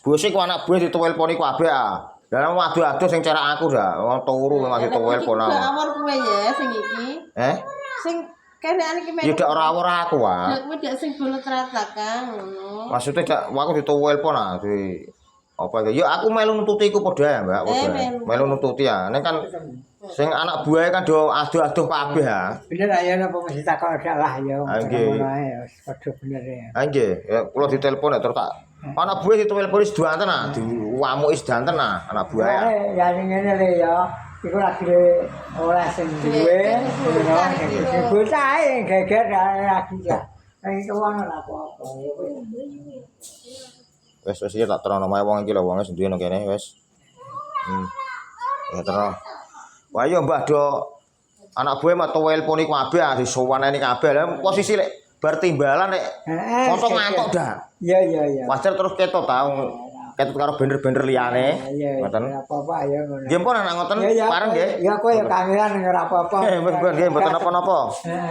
Bose ku anak buah ditelponi kabeh ah. Lah adu-adu sing cerak aku dah. Wong turu masih telepon aku. Awor kowe ya sing iki. Sing kene iki mek. Ya dak ora aku ah. Lah kowe dak sing bolet ratakan ngono. Maksudnya dak aku ditelepon ah di apa ya aku melu nututi iku padha ya Mbak padha. Melu nututi ya. Nek kan sing anak buah kan do adu-adu kabeh ah. Bener ya napa mesti takon lah ya. Nggih. Padha bener ya. Nggih, ya kula ditelepon ya terus tak anak buah ditelepon wis duanten ah, diwamuki sedanten ah anak buah ya. Ya ning ngene le ya. Iku lagi ora sing duwe, ngono. Bocah ae geger lagi ya. Ning kono ora apa-apa. Wes iki tak terangno mae wong iki lho wong sing duwe nang kene wes. Ya terang. Wah yo Mbah do anak buah mah teleponi kabeh ah disowaneni kabeh. Lah posisi lek bar timbalan nek foto ngantuk dah. Iya. Wajar terus ketot ta ketut karo bender-bender liyane. Ngoten. Apa-apa ya ngono. Nggih pun anak ngoten pareng nggih. Ya kowe ya kangelan ora apa-apa. Nggih mboten napa-napa.